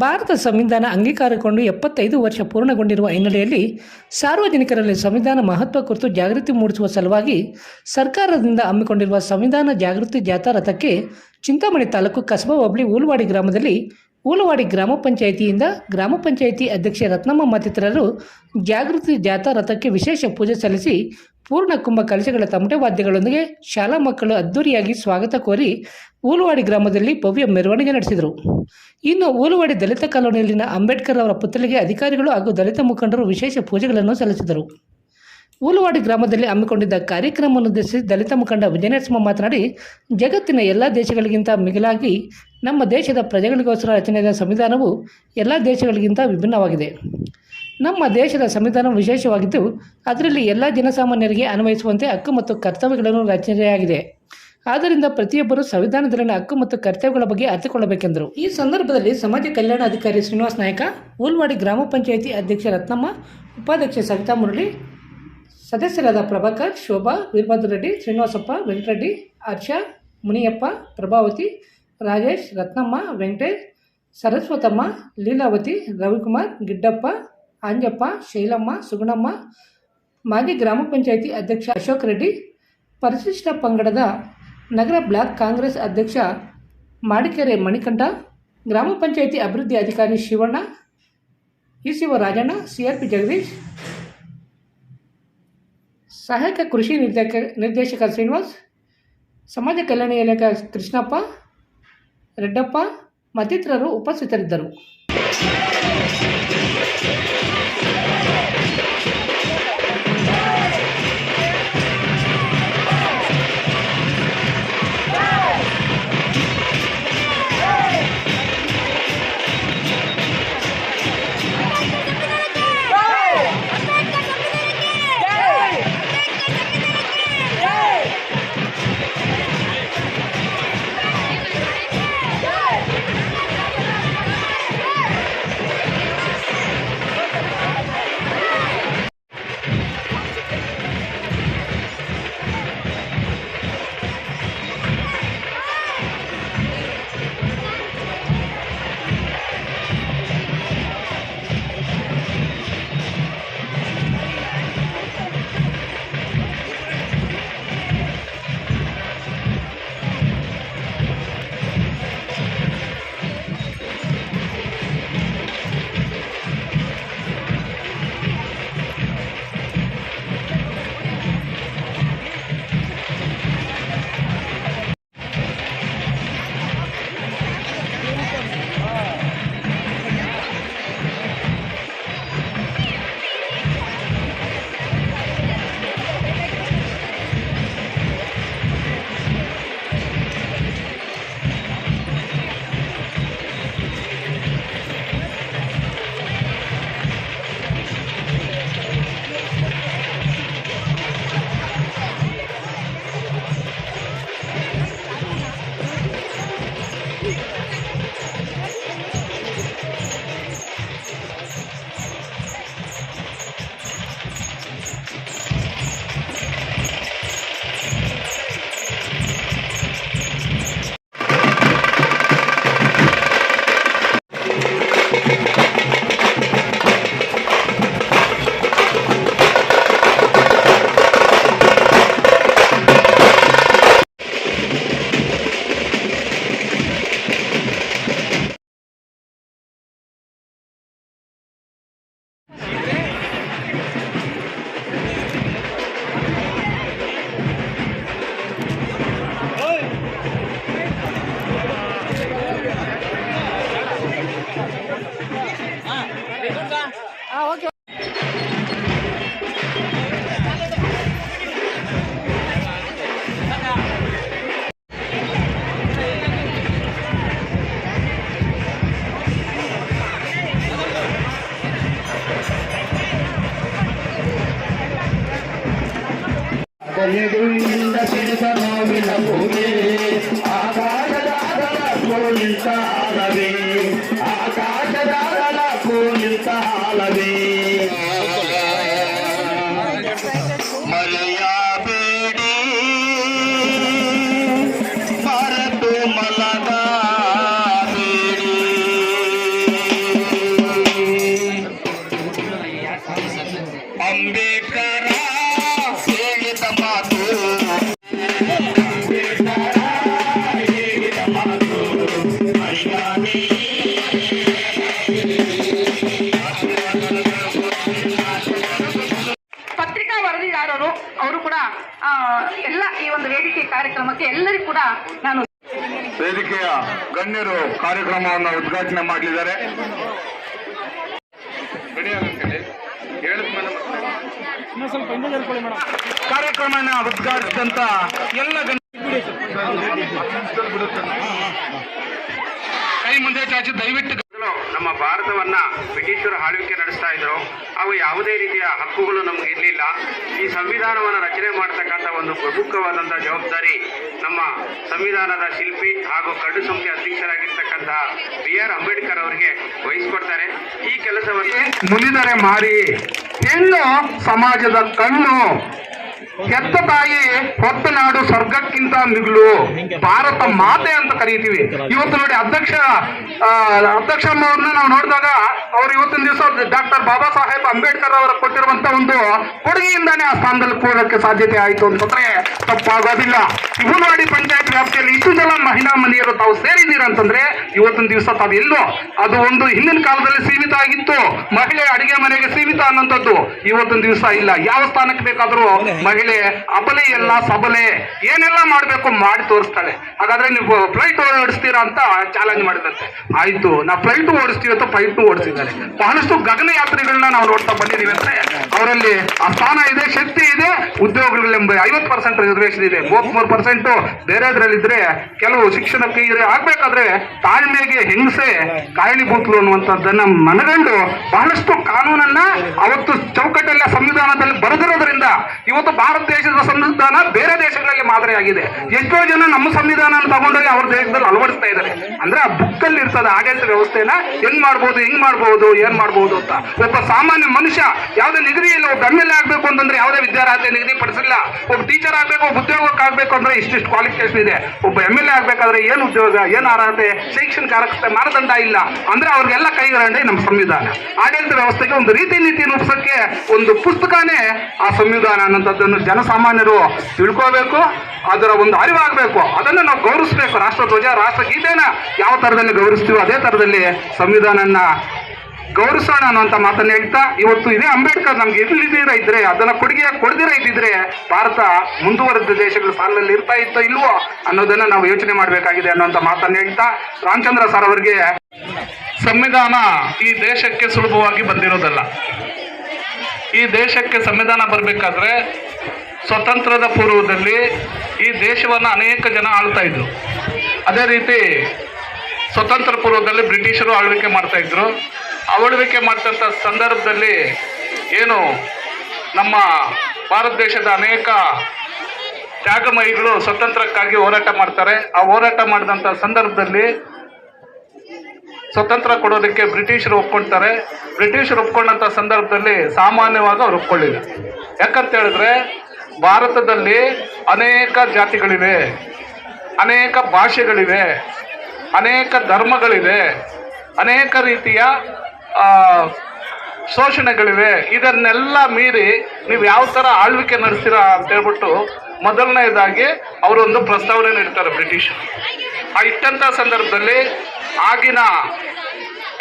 ಭಾರತ ಸಂವಿಧಾನ ಅಂಗೀಕಾರಗೊಂಡು 75 ವರ್ಷ ಪೂರ್ಣಗೊಂಡಿರುವ ಹಿನ್ನೆಲೆಯಲ್ಲಿ ಸಾರ್ವಜನಿಕರಲ್ಲಿ ಸಂವಿಧಾನ ಮಹತ್ವ ಕುರಿತು ಜಾಗೃತಿ ಮೂಡಿಸುವ ಸಲುವಾಗಿ ಸರ್ಕಾರದಿಂದ ಹಮ್ಮಿಕೊಂಡಿರುವ ಸಂವಿಧಾನ ಜಾಗೃತಿ ಜಾಥಾ ರಥಕ್ಕೆ ಚಿಂತಾಮಣಿ ತಾಲೂಕು ಕಸಬಾ ಹೋಬಳಿ ಊಲವಾಡಿ ಗ್ರಾಮದಲ್ಲಿ ಊಲವಾಡಿ ಗ್ರಾಮ ಪಂಚಾಯಿತಿಯಿಂದ ಗ್ರಾಮ ಪಂಚಾಯಿತಿ ಅಧ್ಯಕ್ಷೆ ರತ್ನಮ್ಮ ಮತ್ತಿತರರು ಜಾಗೃತಿ ಜಾಥಾ ರಥಕ್ಕೆ ವಿಶೇಷ ಪೂಜೆ ಸಲ್ಲಿಸಿ ಪೂರ್ಣ ಕುಂಭ ಕಲಶಗಳ ತಮಟೆ ವಾದ್ಯಗಳೊಂದಿಗೆ ಶಾಲಾ ಮಕ್ಕಳು ಅದ್ದೂರಿಯಾಗಿ ಸ್ವಾಗತ ಕೋರಿ ಊಲವಾಡಿ ಗ್ರಾಮದಲ್ಲಿ ಭವ್ಯ ಮೆರವಣಿಗೆ ನಡೆಸಿದರು. ಇನ್ನು ಊಲವಾಡಿ ದಲಿತ ಕಾಲೋನಿಯಲ್ಲಿನ ಅಂಬೇಡ್ಕರ್ ಅವರ ಪುತ್ಥಳಿಗೆ ಅಧಿಕಾರಿಗಳು ಹಾಗೂ ದಲಿತ ಮುಖಂಡರು ವಿಶೇಷ ಪೂಜೆಗಳನ್ನು ಸಲ್ಲಿಸಿದರು. ಊಲವಾಡಿ ಗ್ರಾಮದಲ್ಲಿ ಹಮ್ಮಿಕೊಂಡಿದ್ದ ಕಾರ್ಯಕ್ರಮವನ್ನುದ್ದೇಶಿಸಿ ದಲಿತ ಮುಖಂಡ ವಿಜಯನರಸಿಂಹ ಮಾತನಾಡಿ, ಜಗತ್ತಿನ ಎಲ್ಲ ದೇಶಗಳಿಗಿಂತ ಮಿಗಿಲಾಗಿ ನಮ್ಮ ದೇಶದ ಪ್ರಜೆಗಳಿಗೋಸ್ಕರ ರಚನೆಯಾದ ಸಂವಿಧಾನವು ಎಲ್ಲ ದೇಶಗಳಿಗಿಂತ ವಿಭಿನ್ನವಾಗಿದೆ. ನಮ್ಮ ದೇಶದ ಸಂವಿಧಾನ ವಿಶೇಷವಾಗಿದ್ದು ಅದರಲ್ಲಿ ಎಲ್ಲ ಜನಸಾಮಾನ್ಯರಿಗೆ ಅನ್ವಯಿಸುವಂತೆ ಹಕ್ಕು ಮತ್ತು ಕರ್ತವ್ಯಗಳನ್ನು ರಚನೆಯಾಗಿದೆ. ಆದ್ದರಿಂದ ಪ್ರತಿಯೊಬ್ಬರೂ ಸಂವಿಧಾನದಲ್ಲಿನ ಹಕ್ಕು ಮತ್ತು ಕರ್ತವ್ಯಗಳ ಬಗ್ಗೆ ಅರಿತುಕೊಳ್ಳಬೇಕೆಂದರು. ಈ ಸಂದರ್ಭದಲ್ಲಿ ಸಮಾಜ ಕಲ್ಯಾಣ ಅಧಿಕಾರಿ ಶ್ರೀನಿವಾಸ ನಾಯಕ, ಊಲವಾಡಿ ಗ್ರಾಮ ಪಂಚಾಯಿತಿ ಅಧ್ಯಕ್ಷೆ ರತ್ನಮ್ಮ, ಉಪಾಧ್ಯಕ್ಷೆ ಸವಿತಾ ಮುರಳಿ, ಸದಸ್ಯರಾದ ಪ್ರಭಾಕರ್, ಶೋಭಾ, ವೀರಭದ್ರ ರೆಡ್ಡಿ, ಶ್ರೀನಿವಾಸಪ್ಪ, ವೆಂಕಟರೆಡ್ಡಿ, ಹರ್ಷ, ಮುನಿಯಪ್ಪ, ಪ್ರಭಾವತಿ, ರಾಜೇಶ್, ರತ್ನಮ್ಮ, ವೆಂಕಟೇಶ್, ಸರಸ್ವತಮ್ಮ, ಲೀಲಾವತಿ, ರವಿಕುಮಾರ್, ಗಿಡ್ಡಪ್ಪ, ಅಂಜಪ್ಪ, ಶೈಲಮ್ಮ, ಸುಗುಣಮ್ಮ, ಮಾಜಿ ಗ್ರಾಮ ಪಂಚಾಯಿತಿ ಅಧ್ಯಕ್ಷ ಅಶೋಕ್ ರೆಡ್ಡಿ, ಪರಿಶಿಷ್ಟ ಪಂಗಡದ ನಗರ ಬ್ಲಾಕ್ ಕಾಂಗ್ರೆಸ್ ಅಧ್ಯಕ್ಷ ಮಾಡಿಕೆರೆ ಮಣಿಕಂಠ, ಗ್ರಾಮ ಪಂಚಾಯಿತಿ ಅಭಿವೃದ್ಧಿ ಅಧಿಕಾರಿ ಶಿವಣ್ಣ, ಇಸಿಒ ರಾಜಣ್ಣ, ಸಿಆರ್ಪಿ ಜಗದೀಶ್, ಸಹಾಯಕ ಕೃಷಿ ನಿರ್ದೇಶಕ ಶ್ರೀನಿವಾಸ್, ಸಮಾಜ ಕಲ್ಯಾಣ ಇಲಾಖೆ ಕೃಷ್ಣಪ್ಪ, ರೆಡ್ಡಪ್ಪ ಮತ್ತಿತರರು ಉಪಸ್ಥಿತರಿದ್ದರು. ಓಕೆ. ಸಿರಿಸನೋವಿನ ಭೂಮಿ ಆಕಾಶದಾಗಲ ಕೋಲಿಂತ ಅಲವೇ ಆಕಾಶದಾಗಲ ಕೋಲಿಂತ ಅಲವೇ ಮರೆಯಬೇಡಿ ಮರೆತು ಮಲಗಬೇಡಿ ಮತ್ತೆ ಎಲ್ಲರಿಗೂ ಕೂಡ ನಾನು ವೇದಿಕೆಯ ಗಣ್ಯರು ಕಾರ್ಯಕ್ರಮವನ್ನು ಉದ್ಘಾಟನೆ ಮಾಡಲಿದ್ದಾರೆ. ಕಾರ್ಯಕ್ರಮನ ಉದ್ಘಾಟಿಸಿದಂತ ಎಲ್ಲ ಕೈ ಮುಂದೆ ಚಾಚಿ ದಯವಿಟ್ಟು ನಮ್ಮ ಭಾರತವನ್ನ ಬ್ರಿಟಿಷರು ಆಳ್ವಿಕೆ ನಡೆಸ್ತಾ ಇದ್ರು. ಅವು ಯಾವುದೇ ರೀತಿಯ ಹಕ್ಕುಗಳು ನಮ್ಗೆ ಇರಲಿಲ್ಲ. ಈ ಸಂವಿಧಾನವನ್ನು ರಚನೆ ಮಾಡತಕ್ಕಂಥ ಒಂದು ಪ್ರಮುಖವಾದಂತಹ ಜವಾಬ್ದಾರಿ ನಮ್ಮ ಸಂವಿಧಾನದ ಶಿಲ್ಪಿ ಹಾಗೂ ಕರಡು ಸಮಿತಿ ಅಧ್ಯಕ್ಷರಾಗಿರ್ತಕ್ಕಂತಹ BR ಅಂಬೇಡ್ಕರ್ ಅವರಿಗೆ ವಹಿಸಿಕೊಡ್ತಾರೆ. ಈ ಕೆಲಸವನ್ನು ಮುನಿದರೆ ಮಾರಿ ಹೆಣ್ಣು ಸಮಾಜದ ಕಣ್ಣು, ಹೆತ್ತ ತಾಯಿ ಹೊತ್ತ ನಾಡು ಸ್ವರ್ಗಕ್ಕಿಂತ ಮಿಗಿಲು, ಭಾರತ ಮಾತೆ ಅಂತ ಕರೀತೀವಿ. ಇವತ್ತು ನೋಡಿ ಅಧ್ಯಕ್ಷಮ್ಮವ್ರನ್ನ ನಾವು ನೋಡಿದಾಗ ಅವ್ರು ಇವತ್ತಿನ ದಿವಸ ಡಾಕ್ಟರ್ ಬಾಬಾ ಸಾಹೇಬ್ ಅಂಬೇಡ್ಕರ್ ಅವರ ಕೊಟ್ಟಿರುವಂತ ಒಂದು ಕೊಡುಗೆಯಿಂದಾನೇ ಆ ಸ್ಥಾನದಲ್ಲಿ ಕೂಡಕ್ಕೆ ಸಾಧ್ಯತೆ ಆಯಿತು ಅಂತಂದ್ರೆ ತಪ್ಪಾಗೋದಿಲ್ಲ. ಹುಲ್ವಾಡಿ ಪಂಚಾಯತ್ ವ್ಯಾಪ್ತಿಯಲ್ಲಿ ಇಷ್ಟು ಜನ ಮಹಿಳಾ ಮನೆಯರು ತಾವು ಸೇರಿದ್ದೀರಂತಂದ್ರೆ ಇವತ್ತಿನ ದಿವಸ ತಾವೆಲ್ಲೋ ಅದು ಒಂದು ಹಿಂದಿನ ಕಾಲದಲ್ಲಿ ಸೀಮಿತ ಆಗಿತ್ತು, ಮಹಿಳೆ ಅಡಿಗೆ ಮನೆಗೆ ಸೀಮಿತ ಅನ್ನೋಂಥದ್ದು ಇವತ್ತಿನ ದಿವಸ ಇಲ್ಲ. ಯಾವ ಸ್ಥಾನಕ್ಕೆ ಬೇಕಾದರೂ ಮಹಿಳೆ ಅಬಲೆ ಎಲ್ಲ ಸಬಲೆ ಏನೆಲ್ಲ ಮಾಡಬೇಕು ಮಾಡಿ ತೋರಿಸ್ತಾಳೆ. ಹಾಗಾದ್ರೆ ನೀವು ಫ್ಲೈಟ್ ಓಡಿಸ್ತೀರಾ ಅಂತ ಚಾಲೆಂಜ್ ಮಾಡಿದಂತೆ. ಆಯ್ತು, ನಾವು ಫ್ಲೈಟ್ ಓಡಿಸ್ತೀವಿ ಅಂತ ಫ್ಲೈಟ್ ಓಡಿಸಿದ್ದಾರೆ. ಬಹಳಷ್ಟು ಗಗನಯಾತ್ರಿಗಳನ್ನ ನಾವು ನೋಡ್ತಾ ಬಂದಿದ್ದೀವಿ ಅಂದ್ರೆ ಅವರಲ್ಲಿ ಆ ಸ್ಥಾನ ಇದೆ, ಶಕ್ತಿ ಇದೆ, ಉದ್ಯೋಗಗಳಲ್ಲಿ 50% ರಿಸರ್ವೇಶನ್ ಇದೆ, 33% ಬೇರೆದ್ರಲ್ಲಿದ್ರೆ ಕೆಲವು ಶಿಕ್ಷಣಕ್ಕೆ ಆಗ್ಬೇಕಾದ್ರೆ ತಾಳ್ಮೆಗೆ ಹಿಂಸೆ ಕಾರಣೀಭೂತರು ಅನ್ನುವಂಥದ್ದನ್ನ ಮನಗಂಡು ಬಹಳಷ್ಟು ಕಾನೂನನ್ನ ಅವತ್ತು ಚೌಕಟ್ಟಲ್ಲಿ ಸಂವಿಧಾನದಲ್ಲಿ ಬರೆದಿರೋದ್ರಿಂದ ಇವತ್ತು ಭಾರತ ದೇಶದ ಸಂವಿಧಾನ ಬೇರೆ ದೇಶಗಳಲ್ಲಿ ಮಾದರಿಯಾಗಿದೆ. ಎಷ್ಟೋ ಜನ ನಮ್ಮ ಸಂವಿಧಾನ ತಗೊಂಡೋಗಿ ಅವ್ರ ದೇಶದಲ್ಲಿ ಅಳವಡಿಸ್ತಾ ಇದ್ದಾರೆ. ಅಂದ್ರೆ ಆ ಬುಕ್ ಅಲ್ಲಿ ಇರ್ತದೆ ಆಡಳಿತ ವ್ಯವಸ್ಥೆನ ಹೆಂಗ್ ಮಾಡ್ಬೋದು ಏನ್ ಮಾಡ್ಬೋದು ಅಂತ. ಒಬ್ಬ ಸಾಮಾನ್ಯ ಮನುಷ್ಯ ಯಾವುದೇ ನಿಗದಿ ಇಲ್ಲ. ಒಬ್ಬ MLA ಆಗ್ಬೇಕು ಅಂತಂದ್ರೆ ಯಾವುದೇ ವಿದ್ಯಾರ್ಹತೆ ನಿಗದಿ ಪಡಿಸಿಲ್ಲ. ಒಬ್ಬ ಟೀಚರ್ ಆಗ್ಬೇಕು, ಒಬ್ಬ ಉದ್ಯೋಗಕ್ಕೆ ಆಗ್ಬೇಕು ಅಂದ್ರೆ ಇಷ್ಟಿಷ್ಟು ಕ್ವಾಲಿಫಿಕೇಶನ್ ಇದೆ. ಒಬ್ಬ MLA ಆಗ್ಬೇಕಾದ್ರೆ ಏನು ಉದ್ಯೋಗ, ಏನು ಅರ್ಹತೆ, ಶೈಕ್ಷಣಿಕ ಅರ್ಹತೆ ಮಾನದಂಡ ಇಲ್ಲ. ಅಂದ್ರೆ ಅವ್ರಿಗೆಲ್ಲ ಕೈಗರಂಡೆ ನಮ್ಮ ಸಂವಿಧಾನ. ಆಡಳಿತ ವ್ಯವಸ್ಥೆಗೆ ಒಂದು ರೀತಿ ನೀತಿ ರೂಪಿಸಕ್ಕೆ ಒಂದು ಪುಸ್ತಕನೇ ಆ ಸಂವಿಧಾನ ಅನ್ನೋಂಥದ್ದನ್ನು ಜನಸಾಮಾನ್ಯರು ತಿಳ್ಕೋಬೇಕು, ಅದರ ಒಂದು ಅರಿವಾಗಬೇಕು. ಅದನ್ನು ನಾವು ಗೌರವಿಸಬೇಕು. ರಾಷ್ಟ್ರಧ್ವಜ, ರಾಷ್ಟ್ರಗೀತೆನ ಯಾವ ತರದಲ್ಲಿ ಗೌರವಿಸ್ತೀವೋ ಅದೇ ತರದಲ್ಲಿ ಸಂವಿಧಾನನ ಗೌರವಿಸೋಣ ಅನ್ನುವಂಥ ಮಾತನ್ನು ಹೇಳ್ತಾ, ಇವತ್ತು ಇದೇ ಅಂಬೇಡ್ಕರ್ ನಮ್ಗೆ ಇರ್ಲಿದ್ದೀರ ಇದ್ರೆ, ಅದನ್ನ ಕೊಡದಿರ ಇದ್ದಿದ್ರೆ ಭಾರತ ಮುಂದುವರೆದ ದೇಶಗಳ ಸಾಲಿನಲ್ಲಿ ಇರ್ತಾ ಇತ್ತೋ ಇಲ್ವೋ ಅನ್ನೋದನ್ನ ನಾವು ಯೋಚನೆ ಮಾಡಬೇಕಾಗಿದೆ ಅನ್ನುವಂಥ ಮಾತನ್ನು ಹೇಳ್ತಾ, ರಾಮಚಂದ್ರ ಸರ್ ಅವರಿಗೆ ಸಂವಿಧಾನ ಈ ದೇಶಕ್ಕೆ ಸುಲಭವಾಗಿ ಬಂದಿರೋದಲ್ಲ. ಈ ದೇಶಕ್ಕೆ ಸಂವಿಧಾನ ಬರಬೇಕಾದ್ರೆ ಸ್ವತಂತ್ರದ ಪೂರ್ವದಲ್ಲಿ ಈ ದೇಶವನ್ನು ಅನೇಕ ಜನ ಆಳ್ತಾ ಇದ್ರು. ಅದೇ ರೀತಿ ಸ್ವತಂತ್ರ ಪೂರ್ವದಲ್ಲಿ ಬ್ರಿಟಿಷರು ಆಳ್ವಿಕೆ ಮಾಡ್ತಾ ಇದ್ರು. ಆಳ್ವಿಕೆ ಮಾಡ್ತಂಥ ಸಂದರ್ಭದಲ್ಲಿ ಏನು ನಮ್ಮ ಭಾರತ ದೇಶದ ಅನೇಕ ತ್ಯಾಗಮಯಿಗಳು ಸ್ವತಂತ್ರಕ್ಕಾಗಿ ಹೋರಾಟ ಮಾಡ್ತಾರೆ. ಆ ಹೋರಾಟ ಮಾಡಿದಂಥ ಸಂದರ್ಭದಲ್ಲಿ ಸ್ವತಂತ್ರ ಕೊಡೋದಕ್ಕೆ ಬ್ರಿಟಿಷರು ಒಪ್ಕೊಳ್ತಾರೆ. ಬ್ರಿಟಿಷರು ಒಪ್ಕೊಂಡಂಥ ಸಂದರ್ಭದಲ್ಲಿ ಸಾಮಾನ್ಯವಾಗಿ ಅವ್ರು ಒಪ್ಕೊಳ್ಳಿಲ್ಲ. ಯಾಕಂತ ಹೇಳಿದ್ರೆ ಭಾರತದಲ್ಲಿ ಅನೇಕ ಜಾತಿಗಳಿವೆ, ಅನೇಕ ಭಾಷೆಗಳಿವೆ, ಅನೇಕ ಧರ್ಮಗಳಿವೆ, ಅನೇಕ ರೀತಿಯ ಶೋಷಣೆಗಳಿವೆ. ಇದನ್ನೆಲ್ಲ ಮೀರಿ ನೀವು ಯಾವ ಥರ ಆಳ್ವಿಕೆ ನಡೆಸ್ತೀರಾ ಅಂತ ಹೇಳ್ಬಿಟ್ಟು ಮೊದಲನೇದಾಗಿ ಅವರೊಂದು ಪ್ರಸ್ತಾವನೆ ನೀಡ್ತಾರೆ ಬ್ರಿಟಿಷರು. ಆ ಇಟ್ಟಂಥ ಸಂದರ್ಭದಲ್ಲಿ ಆಗಿನ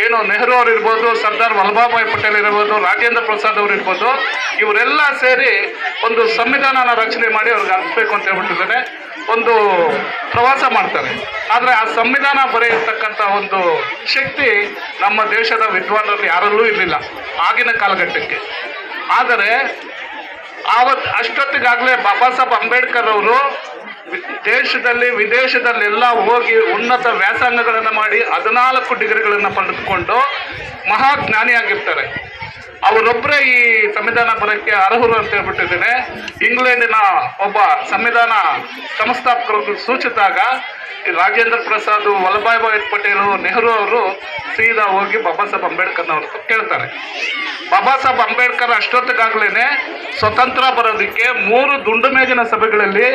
ಏನು ನೆಹರು ಅವರು ಇರ್ಬೋದು, ಸರ್ದಾರ್ ವಲ್ಲಭಭಾಯಿ ಪಟೇಲ್ ಇರ್ಬೋದು, ರಾಜೇಂದ್ರ ಪ್ರಸಾದ್ ಅವರು ಇರ್ಬೋದು, ಇವರೆಲ್ಲ ಸೇರಿ ಒಂದು ಸಂವಿಧಾನನ ರಚನೆ ಮಾಡಿ ಅವ್ರಿಗೆ ಅರ್ಪಿಸಬೇಕು ಅಂತ ಹೇಳ್ಬಿಟ್ಟಿದ್ದಾರೆ. ಒಂದು ಪ್ರವಾಸ ಮಾಡ್ತಾರೆ. ಆದರೆ ಆ ಸಂವಿಧಾನ ಬರೆಯತಕ್ಕಂಥ ಒಂದು ಶಕ್ತಿ ನಮ್ಮ ದೇಶದ ವಿದ್ವಾಂಸರಲ್ಲಿ ಯಾರಲ್ಲೂ ಇರಲಿಲ್ಲ ಆಗಿನ ಕಾಲಘಟ್ಟಕ್ಕೆ. ಆದರೆ ಅಷ್ಟೊತ್ತಿಗಾಗಲೇ ಬಾಬಾ ಸಾಹೇಬ್ ಅಂಬೇಡ್ಕರ್ ಅವರು ದೇಶದಲ್ಲಿ ವಿದೇಶದಲ್ಲೆಲ್ಲ ಹೋಗಿ ಉನ್ನತ ವ್ಯಾಸಂಗಗಳನ್ನು ಮಾಡಿ 14 ಡಿಗ್ರಿಗಳನ್ನು ಪಡೆದುಕೊಂಡು ಮಹಾಜ್ಞಾನಿಯಾಗಿರ್ತಾರೆ. ಅವರೊಬ್ಬರೇ ಈ ಸಂವಿಧಾನ ಬರೋಕ್ಕೆ ಅರ್ಹರು ಅಂತ ಹೇಳ್ಬಿಟ್ಟಿದ್ದೇನೆ. ಇಂಗ್ಲೆಂಡಿನ ಒಬ್ಬ ಸಂವಿಧಾನ ಸಂಸ್ಥಾಪಕರು ಸೂಚಿಸಿದಾಗ ರಾಜೇಂದ್ರ ಪ್ರಸಾದ್, ವಲ್ಲಭಭಾಯಿ ಪಟೇಲ್, ನೆಹರು ಅವರು ಸೀದಾ ಹೋಗಿ ಬಾಬಾ ಸಾಹೇಬ್ ಅಂಬೇಡ್ಕರ್ನವ್ರು ಕೇಳ್ತಾರೆ. ಬಾಬಾ ಸಾಹೇಬ್ ಅಂಬೇಡ್ಕರ್ ಅಷ್ಟೊತ್ತಿಗಾಗಲೇ ಸ್ವತಂತ್ರ ಬರೋದಕ್ಕೆ 3 ದುಂಡು ಮೇಜಿನ ಸಭೆಗಳಲ್ಲಿ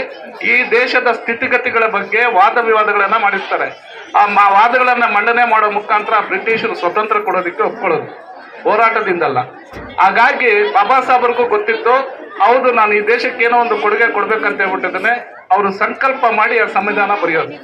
ಈ ದೇಶದ ಸ್ಥಿತಿಗತಿಗಳ ಬಗ್ಗೆ ವಾದ ವಿವಾದಗಳನ್ನು ಮಾಡಿರ್ತಾರೆ. ಆ ವಾದಗಳನ್ನು ಮಂಡನೆ ಮಾಡೋ ಮುಖಾಂತರ ಬ್ರಿಟಿಷರು ಸ್ವತಂತ್ರ ಕೊಡೋದಕ್ಕೆ ಒಪ್ಕೊಳ್ಳೋದು ಹೋರಾಟದಿಂದಲ್ಲ. ಹಾಗಾಗಿ ಬಾಬಾ ಸಾಹೇಬ್ರಿಗೂ ಗೊತ್ತಿತ್ತು, ಹೌದು ನಾನು ಈ ದೇಶಕ್ಕೆ ಏನೋ ಒಂದು ಕೊಡುಗೆ ಕೊಡ್ಬೇಕಂತ ಹೇಳ್ಬಿಟ್ಟಿದ್ದೇನೆ. ಅವರು ಸಂಕಲ್ಪ ಮಾಡಿ ಆ ಸಂವಿಧಾನ ಬರೆಯೋದು.